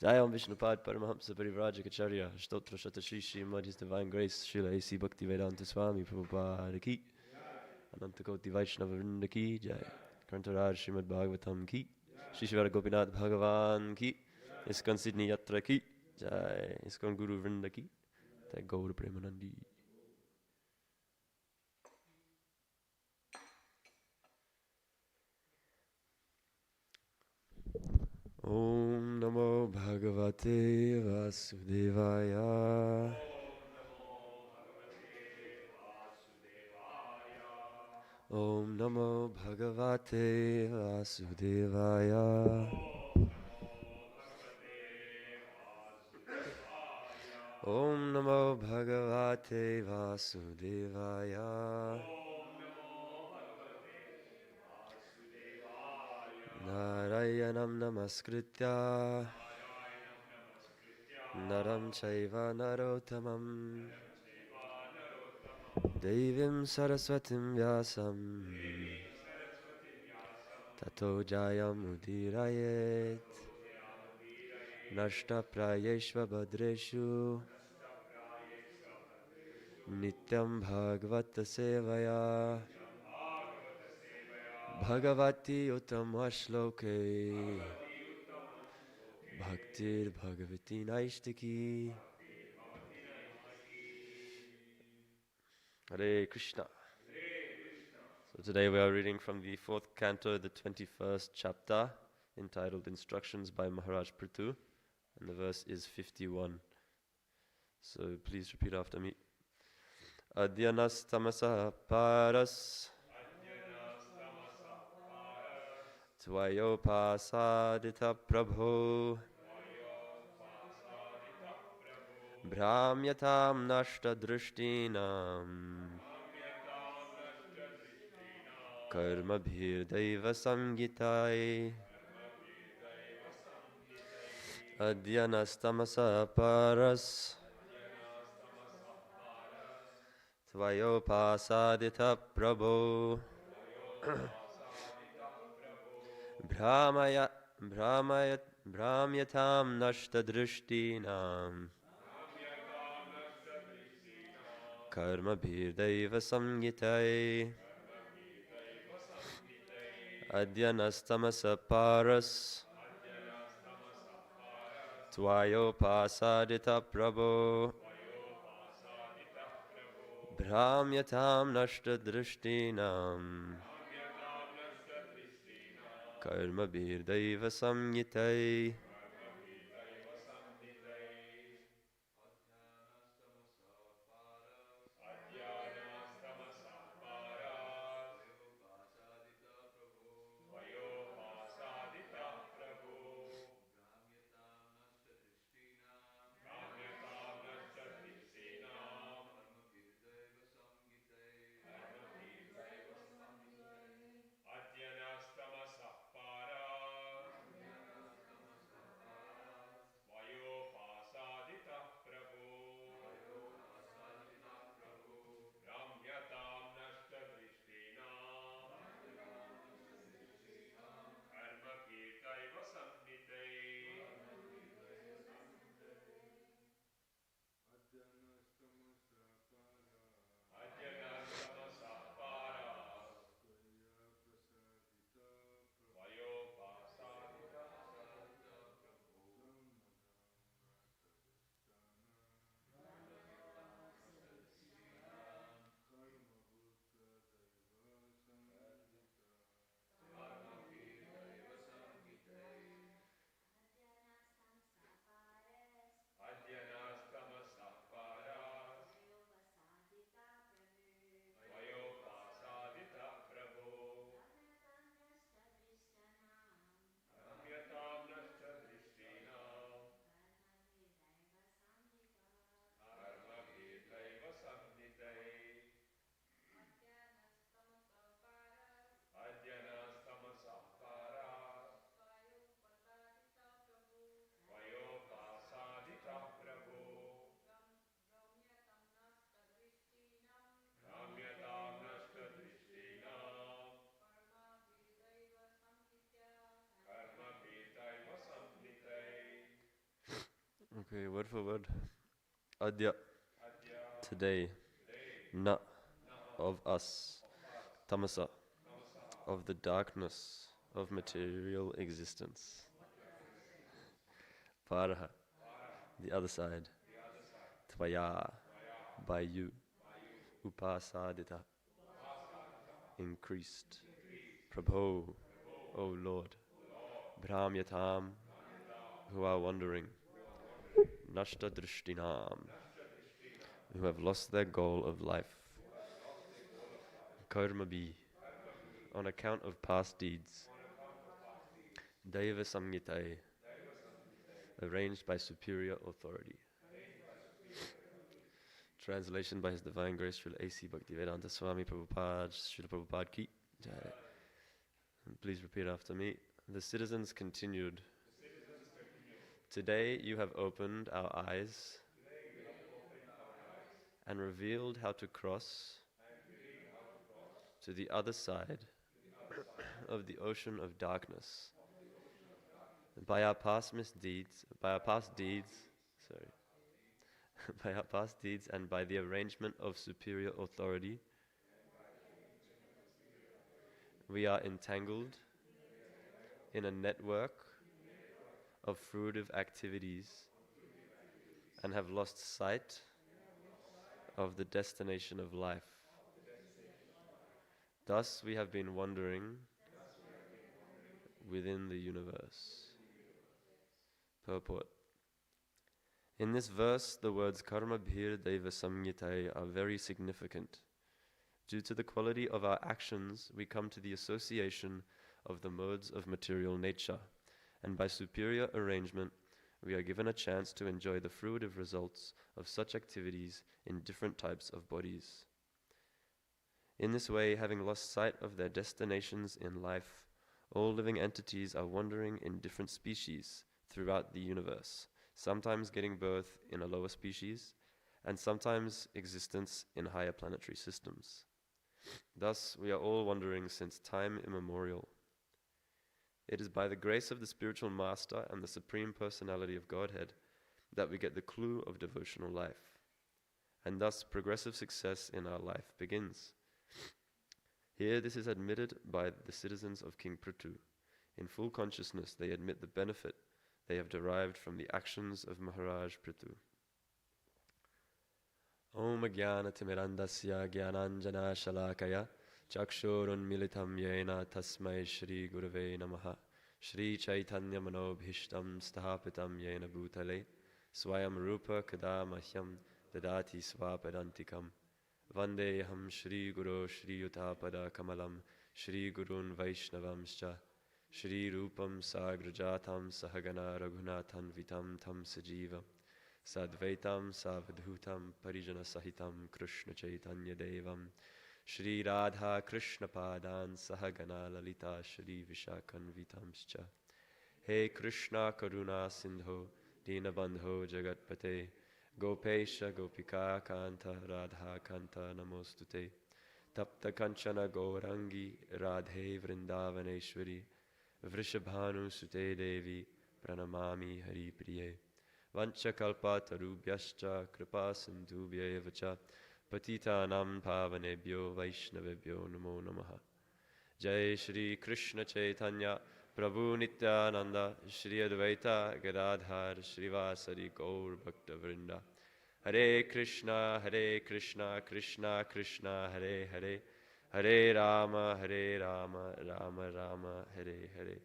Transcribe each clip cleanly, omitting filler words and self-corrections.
Jayam Vishnupad Paramahamsa Parivrajacharya Stotra Shatashi Srimad His Divine Grace Srila A.C. Bhakti Vedanta Swami Prabhupada Ki Anantakoti Vaishnava Vrinda Ki Jai Kantaraj Srimad Bhagavatam Ki Shishvara Gopinath Bhagavan Ki Iskon Sidney Yatra Ki Jai Iskon Guru Vrinda Ki Jai Gaur Premanandi. Om Namo Bhagavate Vasudevaya. Om Namo Bhagavate Vasudevaya. Om Namo Bhagavate Vasudevaya. Narayanam Namaskritya Naram Chaiva Narottamam Devim Saraswatim Vyasam Tato Jayam Udirayet Nashta Prayeshva Badreshu Nityam Bhagavata Sevaya Bhagavati Uttama Shloke Bhaktir Bhagavati Naishtaki. Hare Krishna. So today we are reading from the 4th canto, the 21st chapter, entitled Instructions by Maharaj Prithu, and the verse is 51. So please repeat after me. Adyanastamasa paras Tvayopasadita prabho Brahmyatam nashta drishtinam Karma bhirdaiva samgitai. Adyanastamasa paras Tvayopasadita prabho Brahmyatam nashta drishtinam Karma bhirdaiva samgitai. Adyanastamasa paras Tvayopasadita prabho Brahmyatam nashta drishtinam Karma bhirdaiva samgitai. Okay, word for word. Adya, today, na, of us, tamasa, of the darkness of material existence. Paraha, the other side. Tvaya, by you. Upasadita, increased. Prabho, O Lord. Brahmyatam, who are wandering. Nashta drishtinam, who have lost their goal of life. Karma be, on account of past deeds. Daiva samgitai, arranged by superior authority. Translation by His Divine Grace, Srila A.C. Bhaktivedanta Swami Prabhupada, Srila Prabhupada Ki Jai. And please repeat after me. The citizens continued. Today you have opened our eyes and revealed how to cross to the other side of the ocean of darkness. By our past deeds, by our past deeds and by the arrangement of superior authority, we are entangled in a network of fruitive activities and have lost sight of the destination of life. Thus we have been wandering within the universe. Purport. In this verse, the words karma bhir deva samyitai are very significant. Due to the quality of our actions, we come to the association of the modes of material nature, and by superior arrangement, we are given a chance to enjoy the fruitive results of such activities in different types of bodies. In this way, having lost sight of their destinations in life, all living entities are wandering in different species throughout the universe, sometimes getting birth in a lower species, and sometimes existence in higher planetary systems. Thus, we are all wandering since time immemorial. It is by the grace of the spiritual master and the Supreme Personality of Godhead that we get the clue of devotional life, and thus progressive success in our life begins. Here this is admitted by the citizens of King Prithu. In full consciousness they admit the benefit they have derived from the actions of Maharaj Prithu. Om Jnana Timirandasya Jnananjana Shalakaya Chakshurun Militam Yena Tasmai Shri Gurave Namaha Shri Chaitanya Manobhishtam Sthapitam Yena Bhutale Swayam Rupa Kadamahyam Dadati Swapadantikam Vandeham Shri Guru Shri Utapada Kamalam Shri Gurun Vaishnavamscha Shri Rupam Sagrajatam Sahagana Raghunathan Vitam Tam Sajivam Sadvaitam Savadhutam Parijana Sahitam Krishna Chaitanya Devam Shri Radha Krishna Padan Sahagana Lalita Shri Vishakan Vitamscha He Krishna Karuna Sindho Dinabandho Jagatpate Gopesha Gopika Kanta Radha Kanta Namostute Tapta Kanchana Gaurangi Radhe Vrindavaneshwari Vrishabhanu Sute Devi Pranamami Hari Priye Vanchakalpa Tarubhyascha Kripa Sindhubhya Vacha Patitanam Pavanebhyo Vaishnavebhyo Namo Namaha Jai Shri Krishna Chaitanya Prabhu Nityananda Shri Advaita Gadadhar Srivasari Gaur Bhakta Vrinda Hare Krishna Krishna Krishna Hare Hare Hare Rama Rama Rama Hare Hare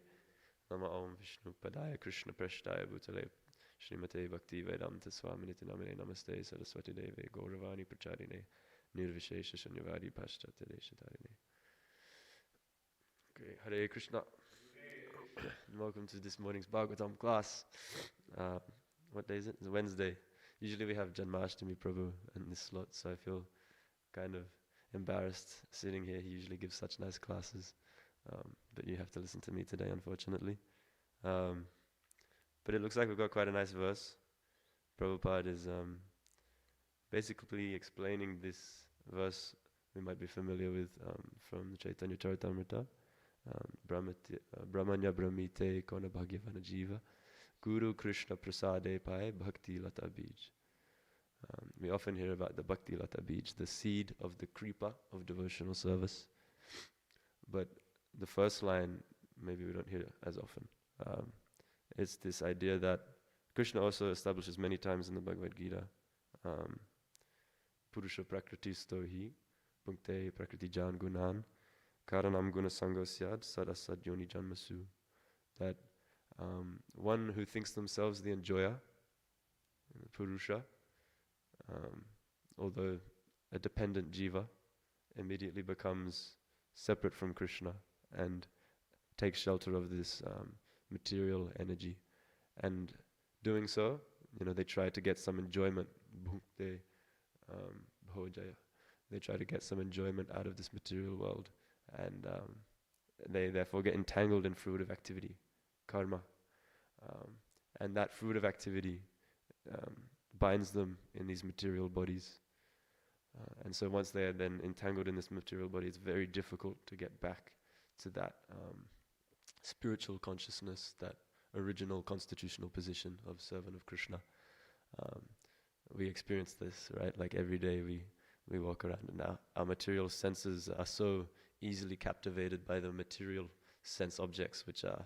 Nama Om Vishnu Padaya Krishna Prashtaya Bhutale Srimate Bhakti Vedanta Swami Nitinamine Namaste Saraswati Deve Gauravani Pracharine Nirvishesha Shanyavadi Paschatya Deshatarine. Okay, Hare Krishna. Welcome to this morning's Bhagavatam class. What day is it? It's Wednesday. Usually we have Janmashtami Prabhu in this slot, so I feel kind of embarrassed sitting here. He usually gives such nice classes, but you have to listen to me today, unfortunately. But it looks like we've got quite a nice verse. Prabhupada is basically explaining this verse we might be familiar with from the Chaitanya Charitamrita. Brahmanya Brahmite Kona Bhagyavana Jiva Guru Krishna Prasade Pai Bhakti Lata Bij. We often hear about the Bhakti Lata Bij, the seed of the kripa of devotional service. But the first line, maybe we don't hear as often. It's this idea that Krishna also establishes many times in the Bhagavad Gita. Purusha Prakriti Stohi, Punkte Prakriti Jan Gunan, Karanam Guna Sangosyad, Sadasad Yoni Janmasu. That one who thinks themselves the enjoyer, Purusha, although a dependent jiva, immediately becomes separate from Krishna and takes shelter of this material energy. And doing so, they try to get some enjoyment. They try to get some enjoyment out of this material world, and they therefore get entangled in fruitive activity, karma. And that fruitive activity binds them in these material bodies. And so once they are then entangled in this material body, it's very difficult to get back to that spiritual consciousness, that original constitutional position of servant of Krishna. We experience this, right? Like every day we walk around, and our material senses are so easily captivated by the material sense objects which are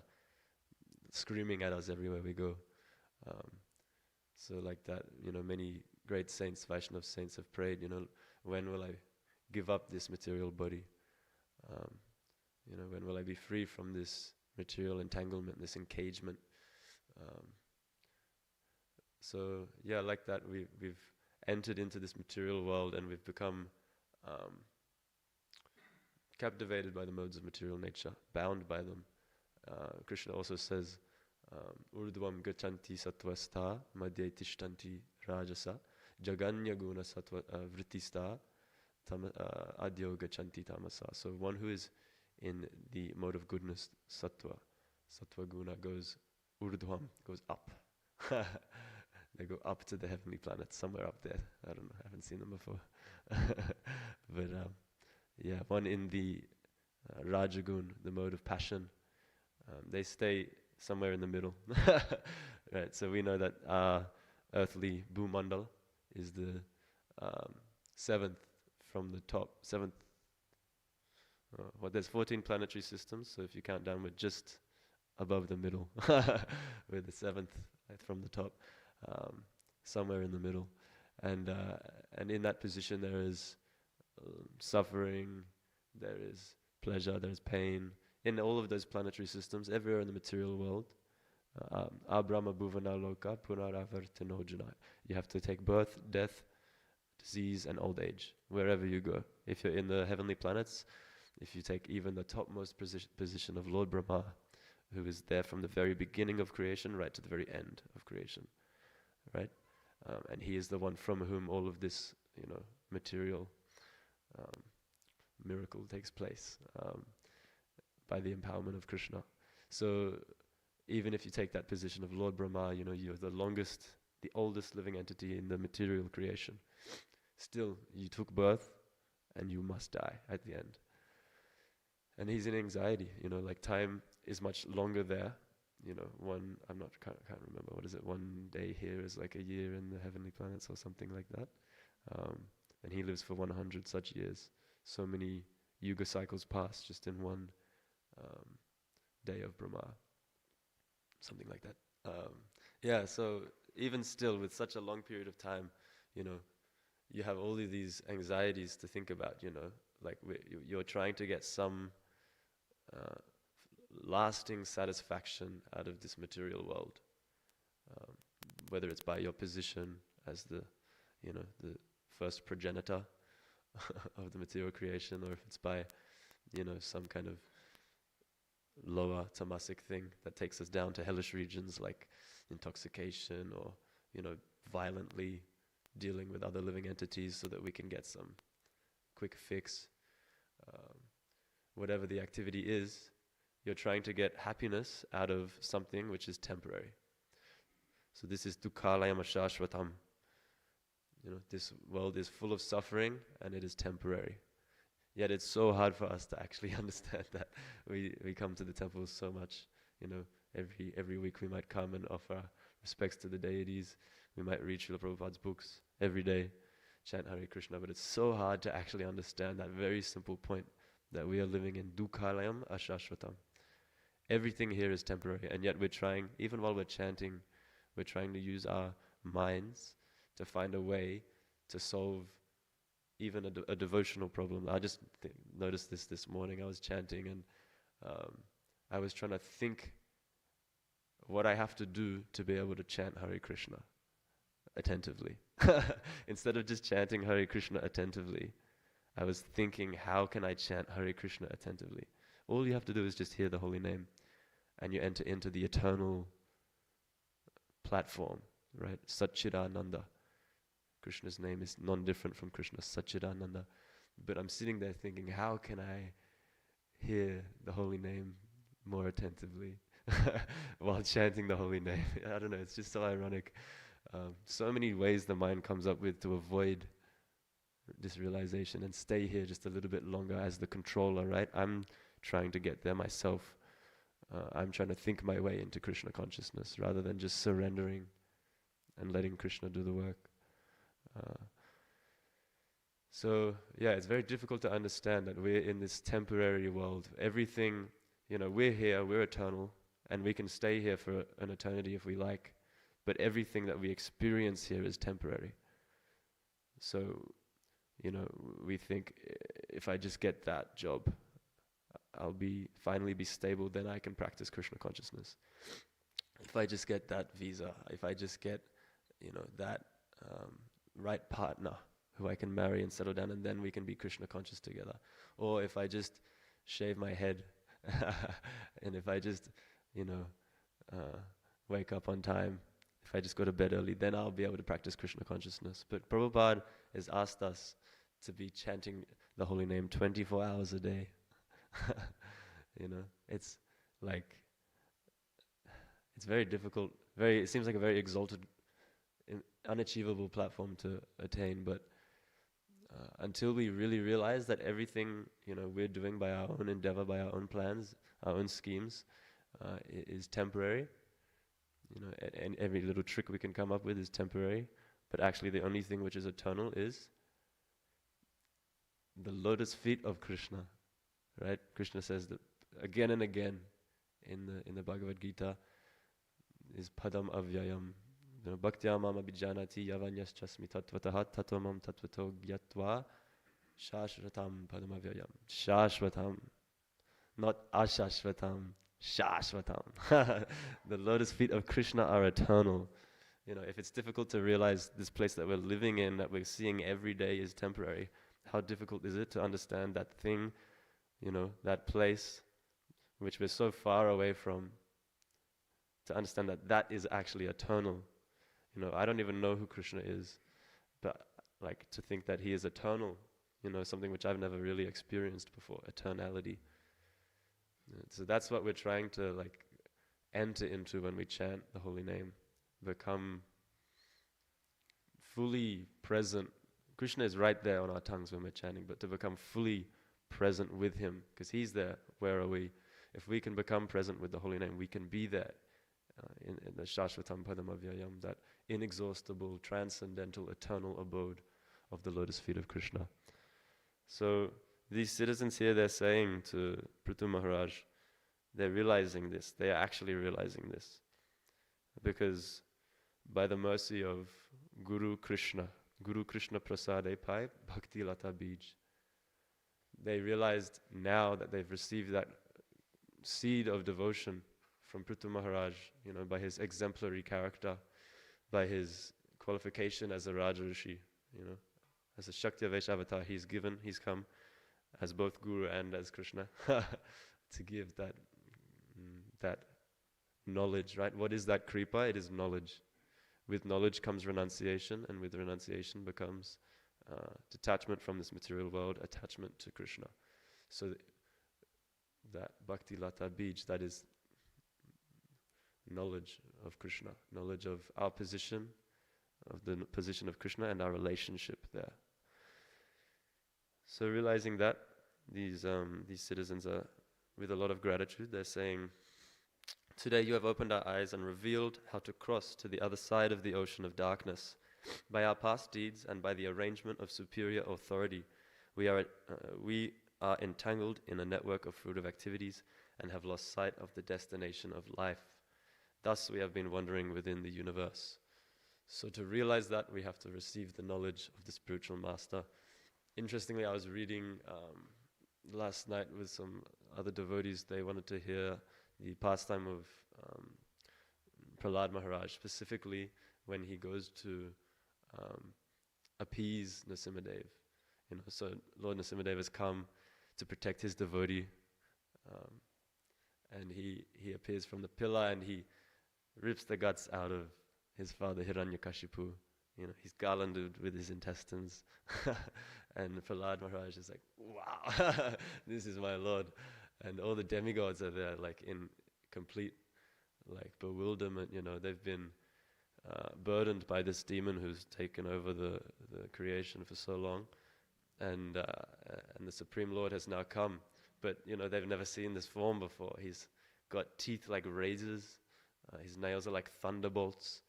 screaming at us everywhere we go. So like that, many great saints, Vaishnava saints have prayed, when will I give up this material body? When will I be free from this material entanglement, this engagement? So yeah, like that, we've entered into this material world and we've become captivated by the modes of material nature, bound by them. Krishna also says, Urdhvam gachanti sattvastha madhye tishtanti rajasa jaganya guna sattva vrittista adyo gachanti tamasa. So one who is in the mode of goodness, sattva guna goes urdhvam, goes up. They go up to the heavenly planets, somewhere up there. I don't know, I haven't seen them before. But yeah, one in the rajagun, the mode of passion, they stay somewhere in the middle. Right, so we know that our earthly bhumandal is the seventh from the top, there's 14 planetary systems, so if you count down, we're just above the middle. We're the seventh from the top, somewhere in the middle. And in that position there is suffering, there is pleasure, there is pain. In all of those planetary systems, everywhere in the material world, Abrahma Bhuvana Loka Punaravartino Jana. You have to take birth, death, disease, and old age, wherever you go. If you're in the heavenly planets, if you take even the topmost position of Lord Brahma, who is there from the very beginning of creation right to the very end of creation, right? And he is the one from whom all of this, material miracle takes place. By the empowerment of Krishna. So even if you take that position of Lord Brahma, you're the oldest living entity in the material creation. Still, you took birth and you must die at the end. And he's in anxiety, like time is much longer there. Can't remember, what is it? One day here is like a year in the heavenly planets or something like that. And he lives for 100 such years. So many yuga cycles pass just in one day of Brahma, something like that. So even still, with such a long period of time, you have all of these anxieties to think about, like you're trying to get some lasting satisfaction out of this material world, whether it's by your position as the first progenitor of the material creation, or if it's by some kind of lower tamasic thing that takes us down to hellish regions like intoxication, or violently dealing with other living entities so that we can get some quick fix. Whatever the activity is, you're trying to get happiness out of something which is temporary. So this is dukkhalayama shashvatam. This world is full of suffering and it is temporary. Yet it's so hard for us to actually understand that. We come to the temples so much, Every week we might come and offer respects to the deities. We might read Srila Prabhupada's books every day, chant Hare Krishna, but it's so hard to actually understand that very simple point that we are living in dukkhalayam ashashvatam. Everything here is temporary, and yet we're trying, even while we're chanting, we're trying to use our minds to find a way to solve even a devotional problem. I just noticed this morning. I was chanting and I was trying to think what I have to do to be able to chant Hare Krishna attentively. Instead of just chanting Hare Krishna attentively, I was thinking, how can I chant Hare Krishna attentively? All you have to do is just hear the holy name, and you enter into the eternal platform, right? Satchidananda. Krishna's name is non-different from Krishna's Satchidananda. But I'm sitting there thinking, how can I hear the holy name more attentively while chanting the holy name? I don't know, it's just so ironic. So many ways the mind comes up with to avoid this realization and stay here just a little bit longer as the controller, right? I'm trying to get there myself. I'm trying to think my way into Krishna consciousness rather than just surrendering and letting Krishna do the work. So yeah, it's very difficult to understand that we're in this temporary world. Everything, we're here, we're eternal, and we can stay here for an eternity if we like, but everything that we experience here is temporary. So, we think, if I just get that job, I'll finally be stable, then I can practice Krishna consciousness. If I just get that visa, if I just get, that right partner who I can marry and settle down, and then we can be Krishna conscious together. Or if I just shave my head, and if I just, wake up on time, if I just go to bed early, then I'll be able to practice Krishna consciousness. But Prabhupada has asked us to be chanting the holy name 24 hours a day. It's like, it's very difficult, it seems like a very exalted, unachievable platform to attain, but until we really realize that everything, we're doing by our own endeavor, by our own plans, our own schemes, is temporary, and every little trick we can come up with is temporary, but actually the only thing which is eternal is the lotus feet of Krishna, right? Krishna says that again and again in the Bhagavad Gita, is padam avyayam. Bhaktya mama bijanati yavanyas chasmi tatvataha tattvamam tattvato gyatva shashvatam padam avyayam. Shashvatam, not ashashvatam, shashvatam. The lotus feet of Krishna are eternal. If it's difficult to realize this place that we're living in, that we're seeing every day is temporary, how difficult is it to understand that thing, that place which we're so far away from, to understand that that is actually eternal. I don't even know who Krishna is, but to think that he is eternal, something which I've never really experienced before, eternality. So that's what we're trying to enter into when we chant the holy name, become fully present. Krishna is right there on our tongues when we're chanting, but to become fully present with him, because he's there. Where are we? If we can become present with the holy name, we can be there in the Shashvatam Padam Avyayam, that inexhaustible, transcendental, eternal abode of the lotus feet of Krishna. So these citizens here, they're saying to Prithu Maharaj, they're realizing this, they are actually realizing this, because by the mercy of Guru Krishna Prasade Pai Bhakti Lata Bij, they realized now that they've received that seed of devotion from Prithu Maharaj, by his exemplary character, by his qualification as a Raja Rishi, as a Shakti Vaishavatar, he's come as both Guru and as Krishna to give that knowledge, right? What is that kripa? It is knowledge. With knowledge comes renunciation, and with renunciation becomes detachment from this material world, attachment to Krishna. So that Bhakti Lata Bij, that is knowledge of Krishna, knowledge of our position, of the position of Krishna and our relationship there. So realizing that, these citizens are, with a lot of gratitude, they're saying Today you have opened our eyes and revealed how to cross to the other side of the ocean of darkness. By our past deeds and by the arrangement of superior authority, we are entangled in a network of fruitive activities and have lost sight of the destination of life. Thus we have been wandering within the universe. So to realize that, we have to receive the knowledge of the spiritual master. Interestingly, I was reading last night with some other devotees. They wanted to hear the pastime of Prahlad Maharaj, specifically when he goes to appease Nrsimhadev. So Lord Nrsimhadev has come to protect his devotee, and he appears from the pillar and he rips the guts out of his father Hiranyakashipu. He's garlanded with his intestines. And Prahlad Maharaj is like, wow, this is my Lord. And all the demigods are there, like in complete bewilderment. They've been burdened by this demon who's taken over the creation for so long. And the Supreme Lord has now come. But, they've never seen this form before. He's got teeth like razors. His nails are like thunderbolts.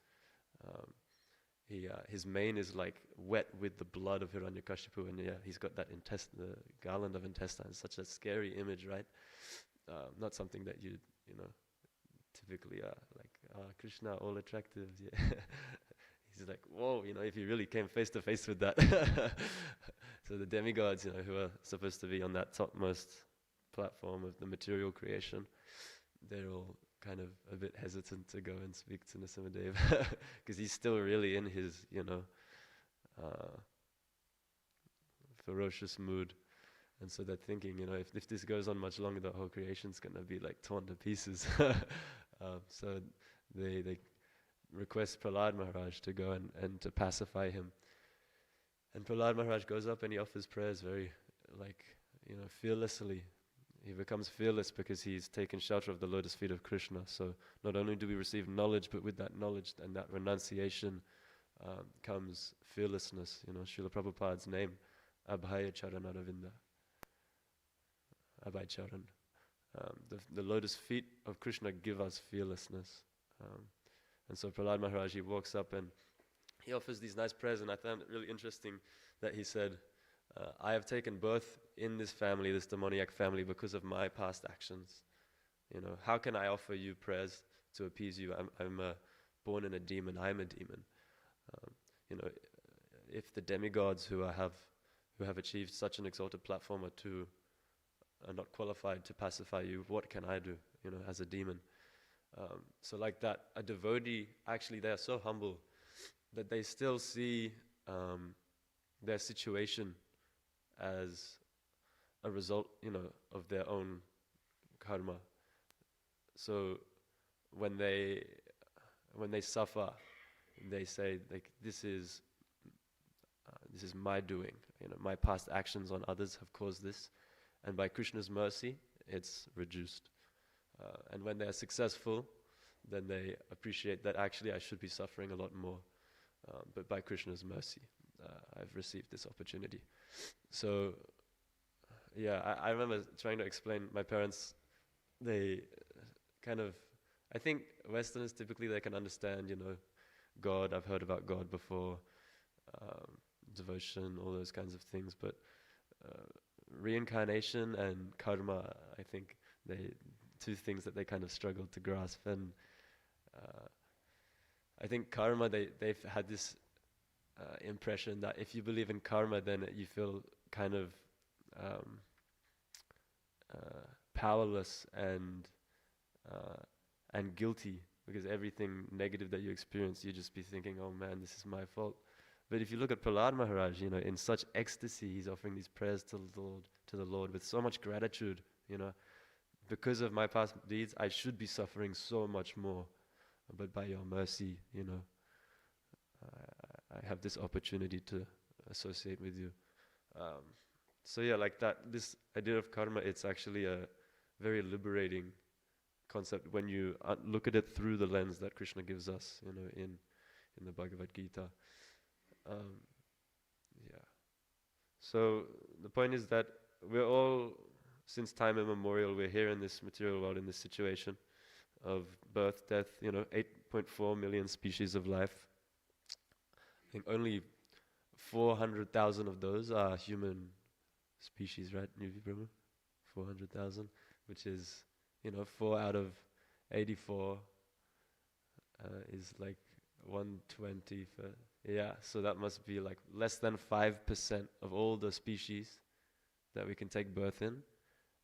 His mane is like wet with the blood of Hiranyakashipu, and he's got that the garland of intestines. Such a scary image, right? Not something that you typically are like, Krishna, all attractive. Yeah. He's like, whoa, if he really came face to face with that. So the demigods, who are supposed to be on that topmost platform of the material creation, they're all kind of a bit hesitant to go and speak to Nrsimhadev because he's still really in his, ferocious mood. And so they're thinking, if this goes on much longer, the whole creation's going to be like torn to pieces. So they request Prahlad Maharaj to go and to pacify him. And Prahlad Maharaj goes up and he offers prayers very, fearlessly. He becomes fearless because he's taken shelter of the lotus feet of Krishna. So not only do we receive knowledge, but with that knowledge and that renunciation comes fearlessness. Srila Prabhupada's name, Abhaya Charan Aravinda. Abhay Charan. The lotus feet of Krishna give us fearlessness. And so Prahlad Maharaj, he walks up and he offers these nice prayers, and I found it really interesting that he said, I have taken birth in this family, this demoniac family, because of my past actions. How can I offer you prayers to appease you? I'm born in a demon. I'm a demon. If the demigods who have achieved such an exalted platform are not qualified to pacify you, what can I do? As a demon. So like that, a devotee, actually, they are so humble that they still see their situation as a result, of their own karma. So when they suffer, they say like, this is my doing. My past actions on others have caused this, and by Krishna's mercy, it's reduced. And when they are successful, then they appreciate that actually I should be suffering a lot more. But by Krishna's mercy, I've received this opportunity. So, I remember trying to explain, my parents, they kind of, I think Westerners typically, they can understand, God, I've heard about God before, devotion, all those kinds of things, but reincarnation and karma, I think two things that they kind of struggle to grasp. And I think karma, they've had this impression that if you believe in karma, then you feel kind of powerless and guilty, because everything negative that you experience, you just be thinking, oh man, this is my fault. But if you look at Prahlad Maharaj, in such ecstasy, he's offering these prayers to the Lord with so much gratitude. Because of my past deeds, I should be suffering so much more. But by your mercy, I have this opportunity to associate with you. Like that, this idea of karma, it's actually a very liberating concept when you look at it through the lens that Krishna gives us, in the Bhagavad Gita. So the point is that we're all, since time immemorial, we're here in this material world, in this situation. of birth, death, 8.4 million species of life. I think only 400,000 of those are human species, right, Nuvi Brahma? 400,000, which is, 4 out of 84 is like 120. Yeah, so that must be like less than 5% of all the species that we can take birth in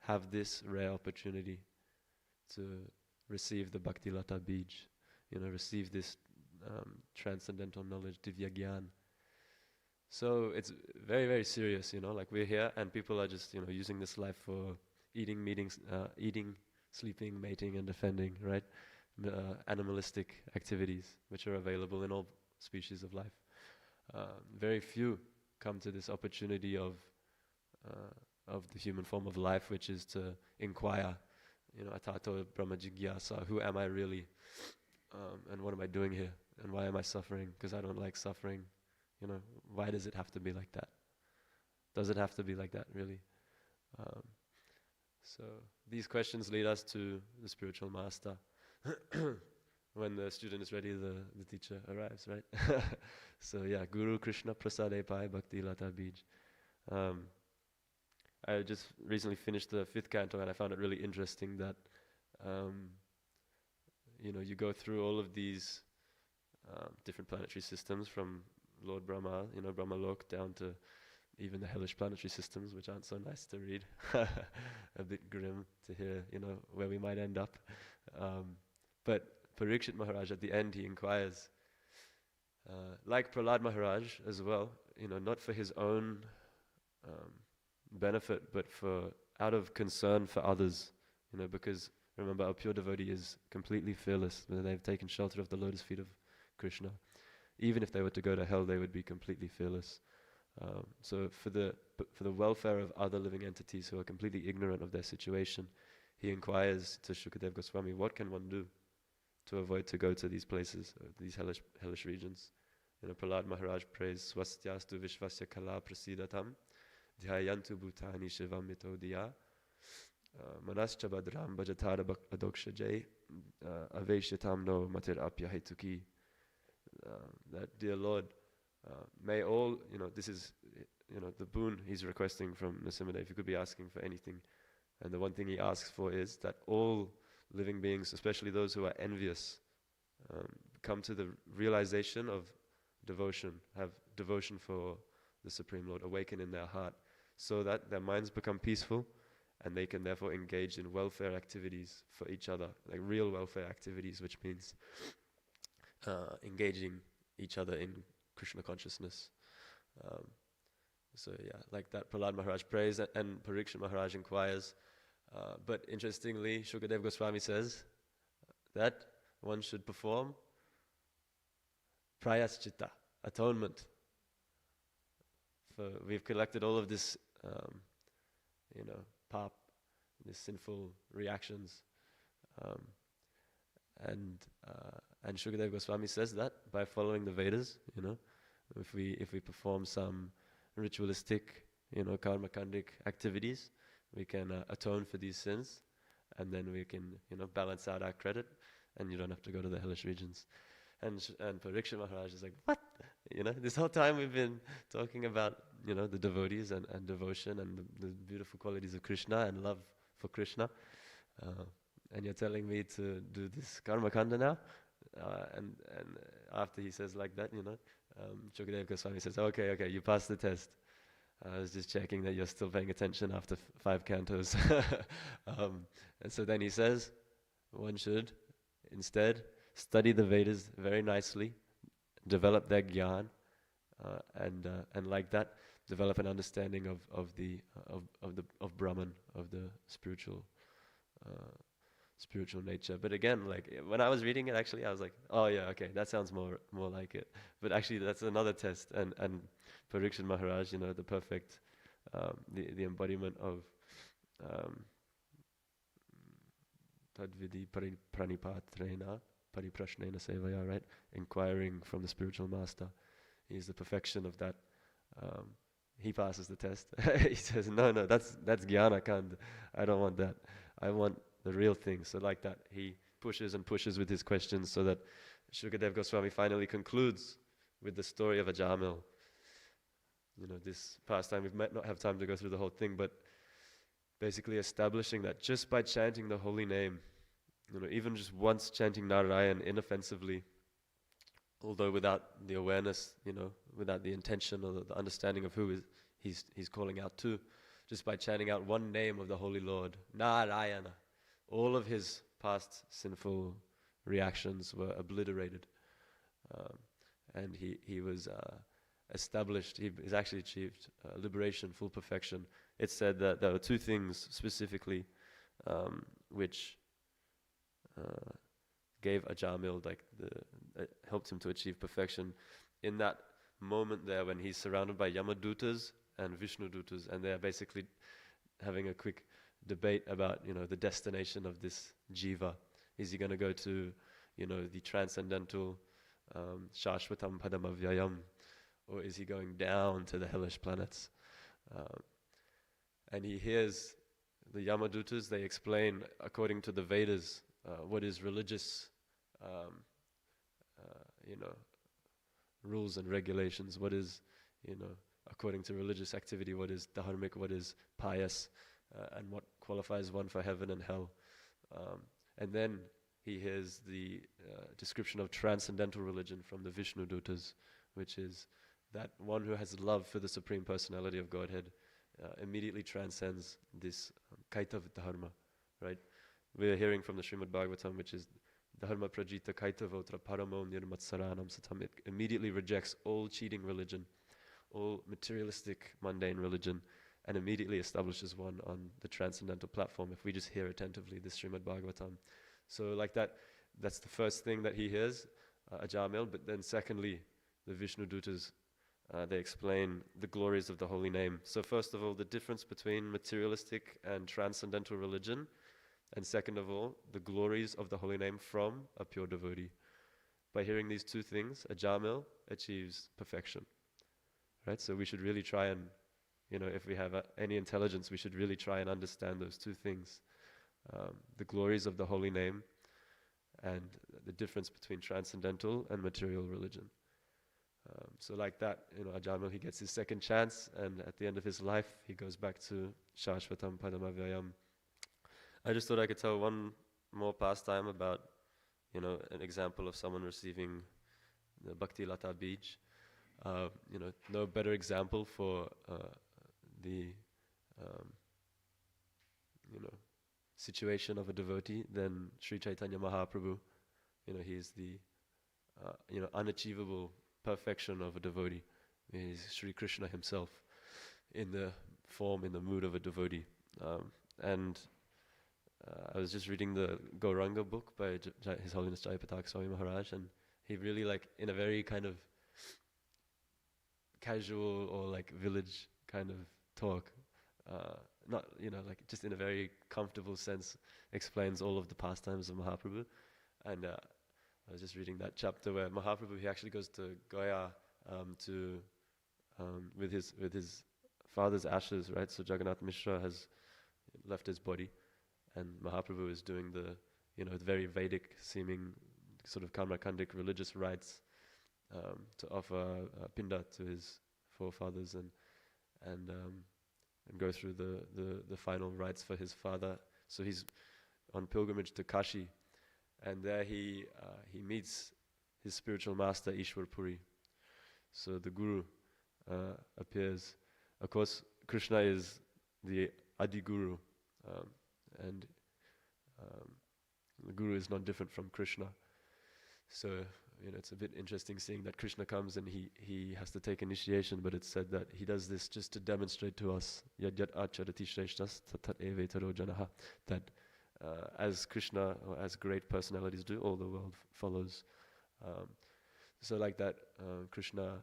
have this rare opportunity to receive the Bhakti Lata Bij, receive this transcendental knowledge, Divya Gyan. So it's very, very serious, like we're here and people are just, using this life for eating, sleeping, mating and defending, right? Animalistic activities which are available in all species of life. Very few come to this opportunity of the human form of life, which is to inquire, atato brahma jigyasa, who am I really, and what am I doing here, and why am I suffering? Because I don't like suffering. Why does it have to be like that? Does it have to be like that, really? So these questions lead us to the spiritual master. When the student is ready, the teacher arrives, right? So yeah, Guru Krishna Prasade Pai Bhakti Lata Bij. I just recently finished the 5th canto and I found it really interesting that you go through all of these different planetary systems from Lord Brahma, Brahma Lok, down to even the hellish planetary systems, which aren't so nice to read. A bit grim to hear, where we might end up. But Parikshit Maharaj, at the end, he inquires, like Prahlad Maharaj as well, not for his own benefit, but out of concern for others, because remember, a pure devotee is completely fearless. They've taken shelter of the lotus feet of Krishna. Even if they were to go to hell, they would be completely fearless. So for the welfare of other living entities who are completely ignorant of their situation, he inquires to Shukadev Goswami, what can one do to avoid to go to these places, these hellish regions? Prahlad Maharaj prays, Swastyastu Vishvasya Kala Prasidatam Dhyayantu Bhutani Shivam Mito Diya Manascha Badram Bhajatara Adokshajay Aveshyatam No Matir Apya Hetuki. That, dear Lord, may all, this is, the boon he's requesting from Nrsimhadev. If he could be asking for anything, and the one thing he asks for is that all living beings, especially those who are envious, come to the realization of devotion, have devotion for the Supreme Lord, awaken in their heart, so that their minds become peaceful, and they can therefore engage in welfare activities for each other, like real welfare activities, which means engaging each other in Krishna consciousness. So yeah, like that Prahlad Maharaj prays and Parikshit Maharaj inquires. But interestingly, Shukadev Goswami says that one should perform prayaschitta, atonement. For we've collected all of this, pap, these sinful reactions, and Shukadev Goswami says that by following the Vedas, if we perform some ritualistic, karmakandic activities, we can atone for these sins, and then we can, balance out our credit, and you don't have to go to the hellish regions. And Parikshit Maharaj is like, what? This whole time we've been talking about, the devotees and devotion and the beautiful qualities of Krishna and love for Krishna, and you're telling me to do this karma kanda now? And after he says like that, Shukadev Goswami says, okay, you passed the test. I was just checking that you're still paying attention after 5 cantos. And so then he says, one should instead study the Vedas very nicely, develop their gyan, and like that, develop an understanding of Brahman, of the spiritual nature. But again, like when I was reading it, actually, I was like, oh yeah, okay, that sounds more like it. But actually, that's another test. And Parikshit Maharaj, the perfect, the embodiment of Tadvidi Pranipatrena Pariprashnena Sevaya, right? Inquiring from the spiritual master. He's the perfection of that. He passes the test. He says, no, that's Jnana Kand. I don't want that. I want the real thing. So like that, he pushes and pushes with his questions, so that Shukadev Goswami finally concludes with the story of Ajamil. This pastime, we might not have time to go through the whole thing, but basically establishing that just by chanting the holy name, even just once chanting Narayan inoffensively, although without the awareness, without the intention or the understanding of who he's calling out to, just by chanting out one name of the Holy Lord, Narayana, all of his past sinful reactions were obliterated. And he was established, he's actually achieved liberation, full perfection. It's said that there were two things specifically which gave Ajamil, helped him to achieve perfection. In that moment there when he's surrounded by Yamadutas and Vishnudutas, and they're basically having a quick debate about, the destination of this jiva. Is he going to go to, the transcendental Shashvatam Padamavyayam, or is he going down to the hellish planets? And he hears the Yamadutas, they explain according to the Vedas what is religious, rules and regulations, what is, according to religious activity, what is dharmic, what is pious, and what qualifies one for heaven and hell. And then he hears the description of transcendental religion from the Vishnudutas, which is that one who has love for the Supreme Personality of Godhead immediately transcends this kaitav dharma, right? We're hearing from the Srimad Bhagavatam, which is dharma prajita kaitavotra paramo nirmatsaranam satam. It immediately rejects all cheating religion, all materialistic, mundane religion, and immediately establishes one on the transcendental platform if we just hear attentively this Srimad Bhagavatam. So like that's the first thing that he hears, Ajamil. But then secondly, the Vishnudutas, they explain the glories of the holy name. So first of all, the difference between materialistic and transcendental religion, and second of all, the glories of the holy name from a pure devotee. By hearing these two things, Ajamil achieves perfection. Right? So we should really try and, if we have any intelligence, we should really try and understand those two things. The glories of the holy name and the difference between transcendental and material religion. So like that, Ajamil, he gets his second chance, and at the end of his life, he goes back to Shashvatam Padamavyayam. I just thought I could tell one more pastime about, an example of someone receiving the Bhakti Lata Bij. No better example for the, situation of a devotee than Sri Chaitanya Mahaprabhu. He is the, unachievable perfection of a devotee. He is Sri Krishna himself in the form, in the mood of a devotee. And I was just reading the Gauranga book by His Holiness Jayapataka Swami Maharaj, and he really, in a very kind of casual or village kind of talk, not, just in a very comfortable sense, explains all of the pastimes of Mahaprabhu. And I was just reading that chapter where Mahaprabhu, he actually goes to Gaya with his father's ashes, right? So Jagannath Mishra has left his body, and Mahaprabhu is doing the very Vedic seeming sort of karmakandic religious rites to offer pinda to his forefathers and go through the final rites for his father. So he's on pilgrimage to Kashi, and there he meets his spiritual master Ishwar Puri. So the Guru appears. Of course, Krishna is the Adi Guru, and the Guru is not different from Krishna. So it's a bit interesting seeing that Krishna comes and he has to take initiation, but it's said that he does this just to demonstrate to us yad acharati shreshtas tat evetaro janaha, that as Krishna, or as great personalities do, all the world follows. So like that, Krishna,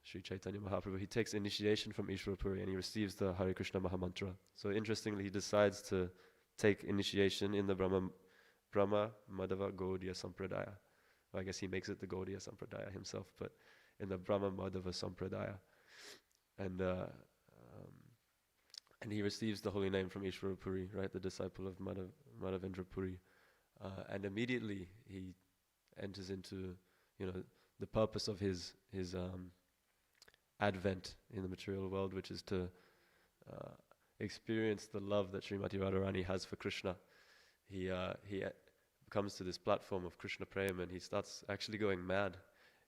Sri Chaitanya Mahaprabhu, he takes initiation from Ishwar Puri and he receives the Hare Krishna Mahamantra. So interestingly, he decides to take initiation in the Brahma Madhava Gaudiya Sampradaya. Well, I guess he makes it the Gaudiya Sampradaya himself, but in the Brahma Madhava Sampradaya. And he receives the holy name from Ishwara Puri, right, the disciple of Madhavendra Puri. and immediately he enters into, the purpose of his advent in the material world, which is to experience the love that Srimati Radharani has for Krishna. He comes to this platform of Krishna Prema and he starts actually going mad.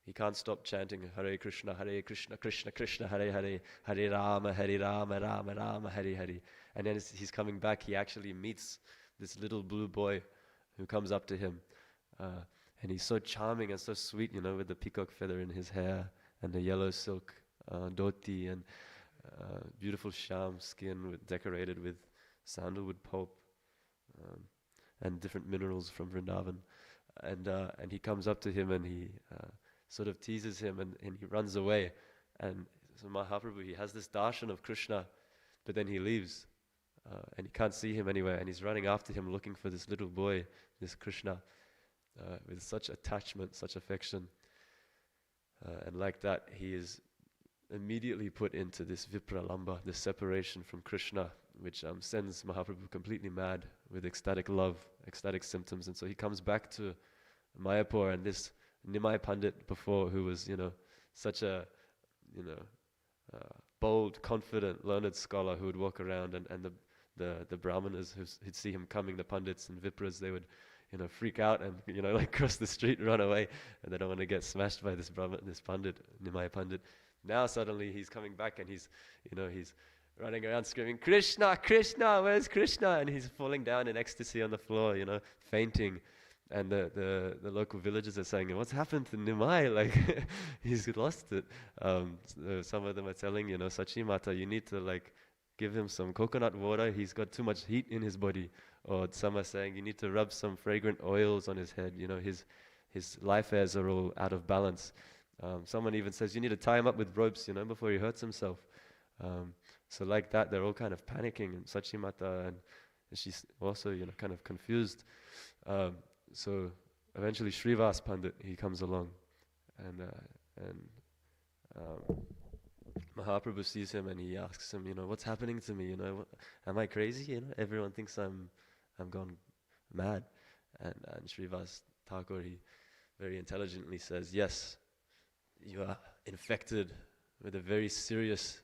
He can't stop chanting Hare Krishna, Krishna Krishna, Hare Hare, Hare Rama, Rama Rama, Hare Hare. And then as he's coming back, he actually meets this little blue boy who comes up to him. And he's so charming and so sweet, with the peacock feather in his hair and the yellow silk dhoti and beautiful sham skin decorated with sandalwood pulp and different minerals from Vrindavan. And he comes up to him and he sort of teases him and he runs away. And so Mahaprabhu, he has this darshan of Krishna, but then he leaves and he can't see him anywhere. And he's running after him looking for this little boy, this Krishna, with such attachment, such affection. And like that, he is immediately put into this vipralamba, this separation from Krishna, which sends Mahaprabhu completely mad with ecstatic love, ecstatic symptoms. And so he comes back to Mayapur, and this Nimai Pandit before, who was, such a, bold, confident, learned scholar who would walk around, and the brahmanas who'd see him coming, the pandits and vipras, they would, freak out and, cross the street and run away, and they don't want to get smashed by this pandit, Nimai Pandit. Now suddenly he's coming back and he's running around screaming, Krishna, Krishna, where's Krishna? And he's falling down in ecstasy on the floor, fainting. And the local villagers are saying, what's happened to Nimai? Like, he's lost it. Some of them are telling, Sachi Mata, you need to give him some coconut water. He's got too much heat in his body. Or some are saying, you need to rub some fragrant oils on his head. His life airs are all out of balance. Someone even says, you need to tie him up with ropes, before he hurts himself. So like that, they're all kind of panicking. And Sachi Mata, and she's also, kind of confused. So eventually Srivas Pandit, he comes along, and Mahaprabhu sees him and he asks him, what's happening to me? Am I crazy? Everyone thinks I'm gone mad. And Srivas Thakur, he very intelligently says, yes, you are infected with a very serious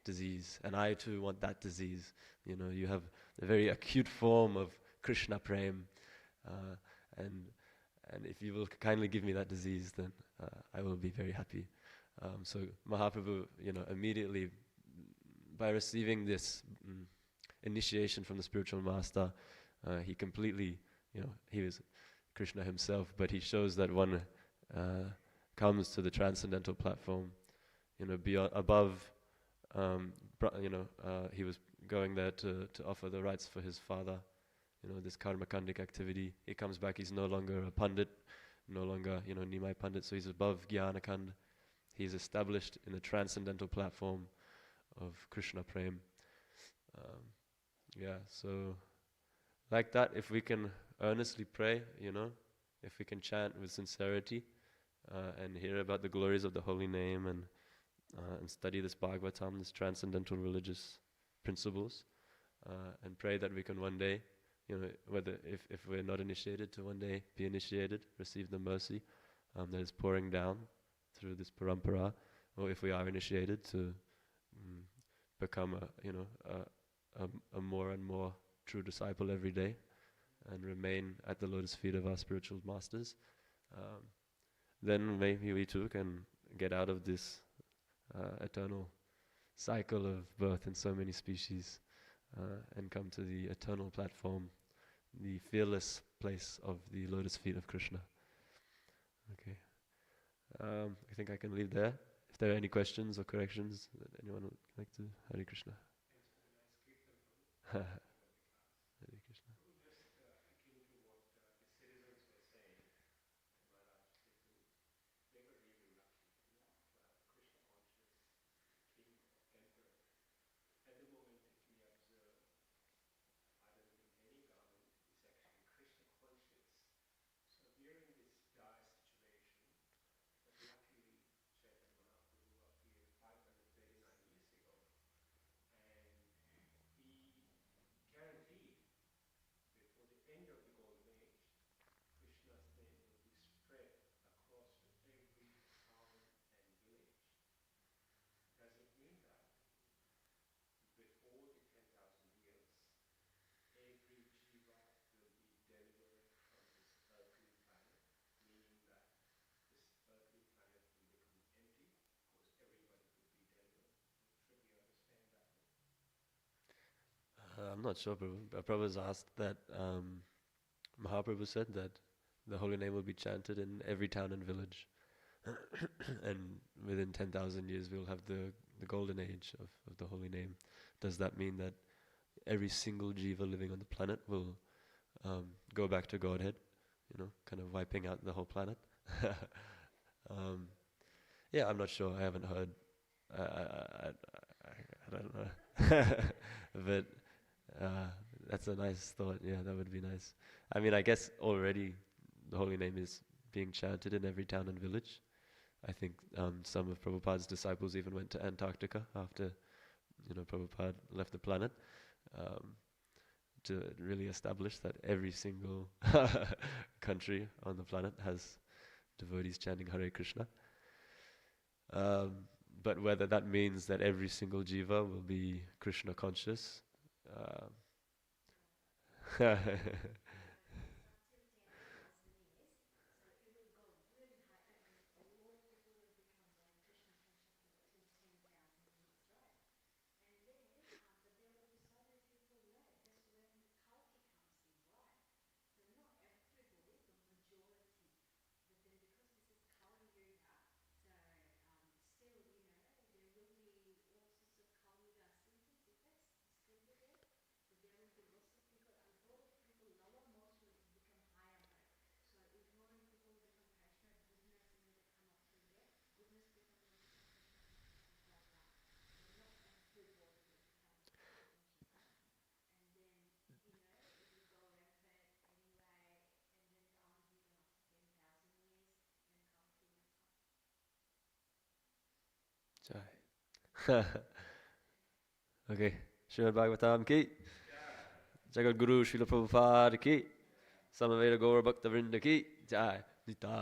disease, and I too want that disease. You have a very acute form of Krishna Prem. And if you will kindly give me that disease, then I will be very happy. So Mahaprabhu, immediately by receiving this initiation from the spiritual master, he completely, he was Krishna himself, but he shows that one comes to the transcendental platform, beyond, above, he was going there to offer the rites for his father. This karmakandic activity. He comes back, he's no longer a pandit, no longer, Nimai Pandit, so he's above Jnanakand. He's established in the transcendental platform of Krishna Prem. So like that, if we can earnestly pray, if we can chant with sincerity and hear about the glories of the holy name and study this Bhagavatam, this transcendental religious principles, and pray that we can one day, whether if we're not initiated, to one day be initiated, receive the mercy that is pouring down through this parampara, or if we are initiated, to become a more and more true disciple every day, and remain at the lotus feet of our spiritual masters. Then maybe we too can get out of this eternal cycle of birth in so many species, and come to the eternal platform, the fearless place of the lotus feet of Krishna. Okay. I think I can leave there. If there are any questions or corrections that anyone would like to, Hare Krishna. Hare Krishna. I'm not sure, Prabhu. Prabhu's asked that Mahaprabhu said that the holy name will be chanted in every town and village. And within 10,000 years we'll have the golden age of the holy name. Does that mean that every single jiva living on the planet will go back to Godhead, kind of wiping out the whole planet? um, yeah, I'm not sure. I haven't heard. I don't know. But that's a nice thought. Yeah, that would be nice. I mean, I guess already the holy name is being chanted in every town and village. I think some of Prabhupada's disciples even went to Antarctica after Prabhupada left the planet, to really establish that every single country on the planet has devotees chanting Hare Krishna. But whether that means that every single jiva will be Krishna conscious, Jai. Okay, Srimad Bhagavatam ki, Jagat Guru Srila Prabhupada ki, Samaveda Gaura Bhakta Vrinda ki, Jai. Nita.